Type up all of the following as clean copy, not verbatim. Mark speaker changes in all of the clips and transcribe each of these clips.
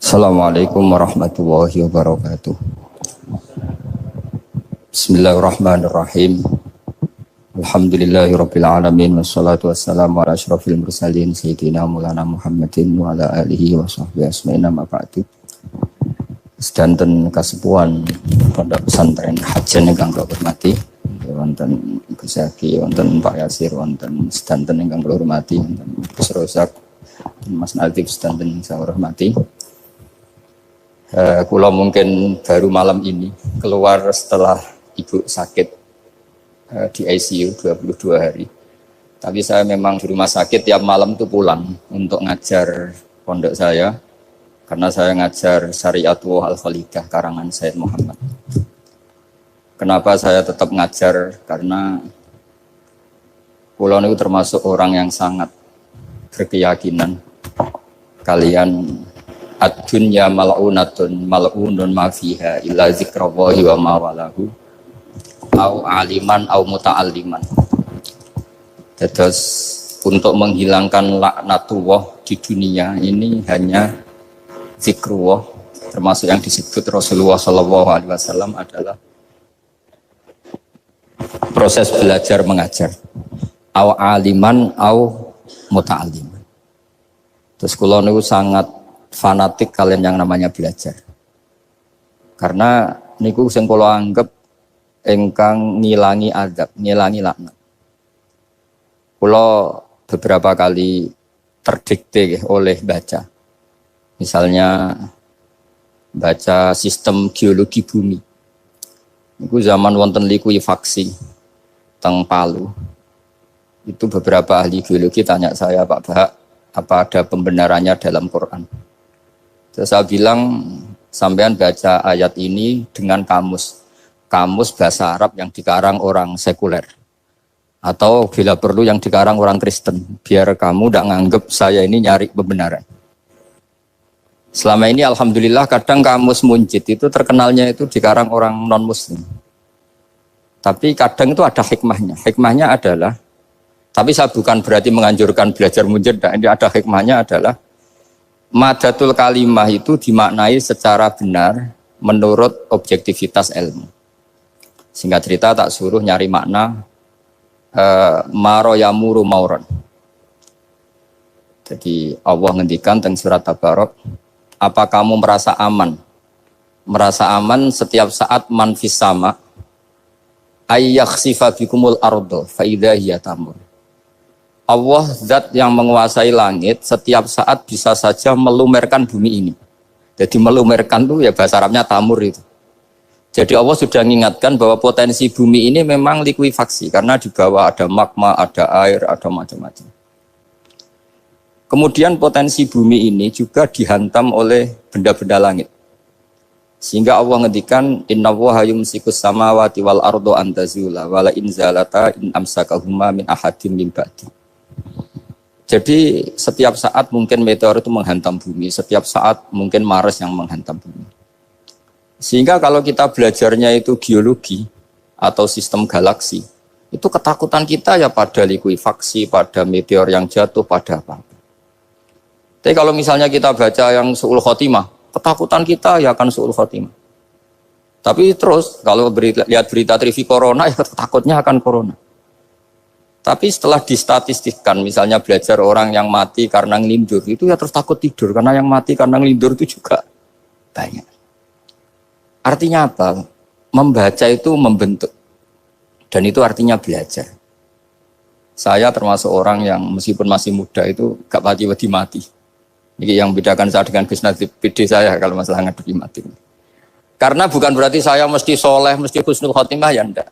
Speaker 1: Assalamualaikum warahmatullahi wabarakatuh. Bismillahirrahmanirrahim. Alhamdulillahirabbil alamin wassalatu wassalamu ala asyrofil mursalin sayyidina Maulana Muhammadin wa ala alihi wa sahbihi ajmain amma ba'du. Sedanten kasepuhan Pondok Pesantren Hajan ingkang kula hormati, wonten Gus Zaki, wonten Pak Yasir, wonten sedanten ingkang kula hormati, wonten Gus Rozak, Mas Natif sedanten saya hormati. Kula mungkin baru malam ini keluar setelah ibu sakit di ICU 22 hari. Tapi saya memang di rumah sakit tiap malam tuh pulang untuk ngajar pondok saya. Karena saya ngajar Syariatullah Al-Khalidah karangan Sayyid Muhammad. Kenapa saya tetap ngajar? Karena kula niku termasuk orang yang sangat berkeyakinan kalian ad-dunya mal'unatun mal'unun ma fiha illa zikrallahi wa ma walahu au aliman au muta'alliman. Terus untuk menghilangkan laknatullah di dunia ini hanya zikrullah, termasuk yang disebut Rasulullah SAW adalah proses belajar mengajar au aliman au muta'alliman. Terus kula niku sangat fanatik kalian yang namanya belajar. Karena niku sing kula anggap engkang ngilangi azab, ngilangi laknat. Kula beberapa kali terdikte oleh baca. Misalnya baca sistem geologi bumi. Niku zaman wonten likuifaksi teng Palu. Itu beberapa ahli geologi tanya saya, Pak Bahak, apa ada pembenarannya dalam Quran? Terus saya bilang, sampean baca ayat ini dengan kamus bahasa Arab yang dikarang orang sekuler. Atau bila perlu yang dikarang orang Kristen, biar kamu tidak nganggep saya ini nyari pembenaran. Selama ini alhamdulillah kadang kamus Munjid itu terkenalnya itu dikarang orang non-muslim. Tapi kadang itu ada hikmahnya. Hikmahnya adalah, tapi saya bukan berarti menganjurkan belajar Munjid, ini ada hikmahnya adalah, madatul kalimah itu dimaknai secara benar menurut objektivitas ilmu. Singkat cerita tak suruh nyari makna maro yamuru mauron. Jadi Allah ngendikan teng surat Tabarok, apa kamu merasa aman? Merasa aman setiap saat man fis sama ayyakhsifa bikumul ardo fa idza hiya tamur. Allah zat yang menguasai langit setiap saat bisa saja melumerkan bumi ini. Jadi melumerkan itu ya bahasa Arabnya tamur itu. Jadi Allah sudah mengingatkan bahwa potensi bumi ini memang likuifaksi karena di bawah ada magma, ada air, ada macam-macam. Kemudian potensi bumi ini juga dihantam oleh benda-benda langit. Sehingga Allah ngendikan innallaha yumsikus samawati wal ardo an tazula wala in zalata in amsakahuma min ahadin min ba'di. Jadi setiap saat mungkin meteor itu menghantam bumi, setiap saat mungkin Mars yang menghantam bumi. Sehingga kalau kita belajarnya itu geologi atau sistem galaksi, itu ketakutan kita ya pada likuifaksi, pada meteor yang jatuh, pada apa. Tapi kalau misalnya kita baca yang su'ul khotimah, ketakutan kita ya akan su'ul khotimah. Tapi terus kalau lihat berita TV corona, ya takutnya akan corona. Tapi setelah distatistikkan, misalnya belajar orang yang mati karena ngelindur, itu ya terus takut tidur, karena yang mati karena ngelindur itu juga banyak. Artinya apa? Membaca itu membentuk. Dan itu artinya belajar. Saya termasuk orang yang meskipun masih muda itu gak pati-pati mati. Ini yang membedakan saya dengan Gus Natif PD saya kalau masalah ngadepi mati. Karena bukan berarti saya mesti soleh, mesti husnul khotimah, ya enggak.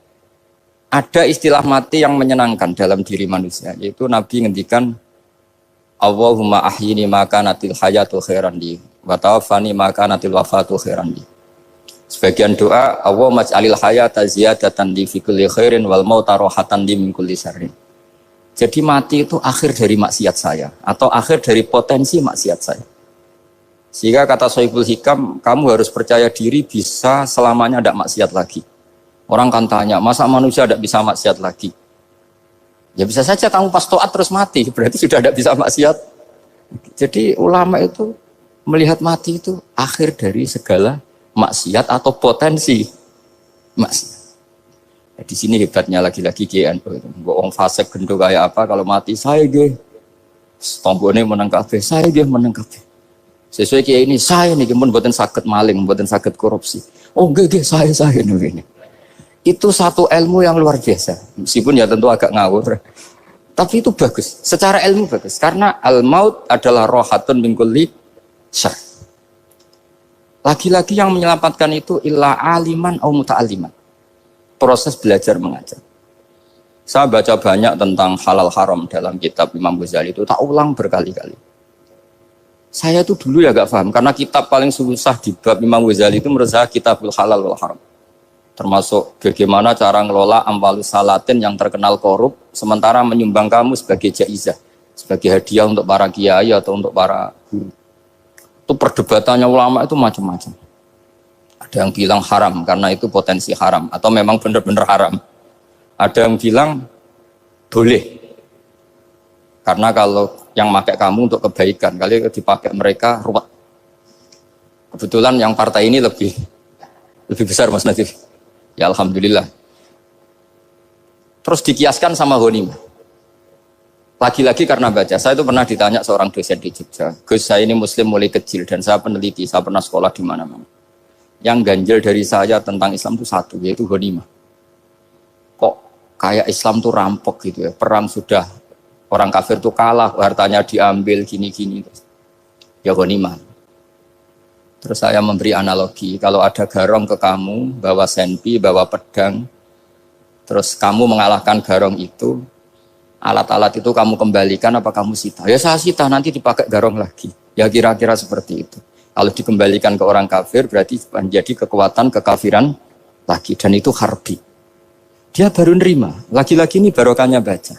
Speaker 1: Ada istilah mati yang menyenangkan dalam diri manusia, yaitu Nabi ngendikan Allahumma ahyini maka natil hayatul khairan li wa tawaffani maka natil wafatul khairan li. Sebagian doa Allahumma maj'alil hayata ziyadatan li fi kulli khairin wal mauta rohatan li min kulli syarrin. Jadi mati itu akhir dari maksiat saya atau akhir dari potensi maksiat saya. Sehingga kata Sohibul Hikam, kamu harus percaya diri bisa selamanya tidak maksiat lagi. Orang kan tanya, masa manusia tidak bisa maksiat lagi? Ya bisa saja kamu pas taat terus mati, berarti sudah tidak bisa maksiat. Jadi ulama itu Melihat mati itu akhir dari segala maksiat atau potensi maksiat. Nah, di sini hebatnya lagi-lagi GNU itu. Wong fasik gendho kayak apa kalau mati saya ge. Tombone menang kabeh, saya ge menang kabeh. Sesuai kiai ini saya nih pun mboten saged maling, mboten saged korupsi. Oh nggih saya ini. Itu satu ilmu yang luar biasa. Meskipun ya tentu agak ngawur. Tapi itu bagus. Secara ilmu bagus karena al-maut adalah rohatun min kulli syarr. Lagi-lagi yang menyelamatkan itu illa aliman au muta'alliman. Proses belajar mengajar. Saya baca banyak tentang halal haram dalam kitab Imam Ghazali itu, tak ulang berkali-kali. Saya tuh dulu ya gak paham, karena kitab paling susah di bab Imam Ghazali itu menurut saya kitabul halal wal haram. Termasuk bagaimana cara ngelola amwalus salatin yang terkenal korup, sementara menyumbang kamu sebagai jaizah, sebagai hadiah untuk para kiai atau untuk para guru. Itu perdebatannya ulama itu macam-macam. Ada yang bilang haram karena itu potensi haram, atau memang benar-benar haram. Ada yang bilang boleh karena kalau yang pakai kamu untuk kebaikan, kali dipakai mereka ruwet. Kebetulan yang partai ini lebih besar Mas Nadif. Ya alhamdulillah. Terus dikiaskan sama ghanimah. Lagi-lagi karena baca, saya itu pernah ditanya seorang dosen di Jogja. Gus, saya ini muslim mulai kecil dan saya peneliti, saya pernah sekolah di mana-mana. Yang ganjil dari saya tentang Islam itu satu, yaitu ghanimah. Kok kayak Islam tuh rampok gitu ya, perang sudah orang kafir tuh kalah, hartanya diambil gini-gini. Ya ghanimah. Terus saya memberi analogi, kalau ada garong ke kamu, bawa senpi, bawa pedang, terus kamu mengalahkan garong itu, alat-alat itu kamu kembalikan apa kamu sita? Ya saya sita, nanti dipakai garong lagi. Ya kira-kira seperti itu. Kalau dikembalikan ke orang kafir, berarti menjadi kekuatan kekafiran lagi. Dan itu harbi. Dia baru nerima. Lagi-lagi ini barokahnya baca.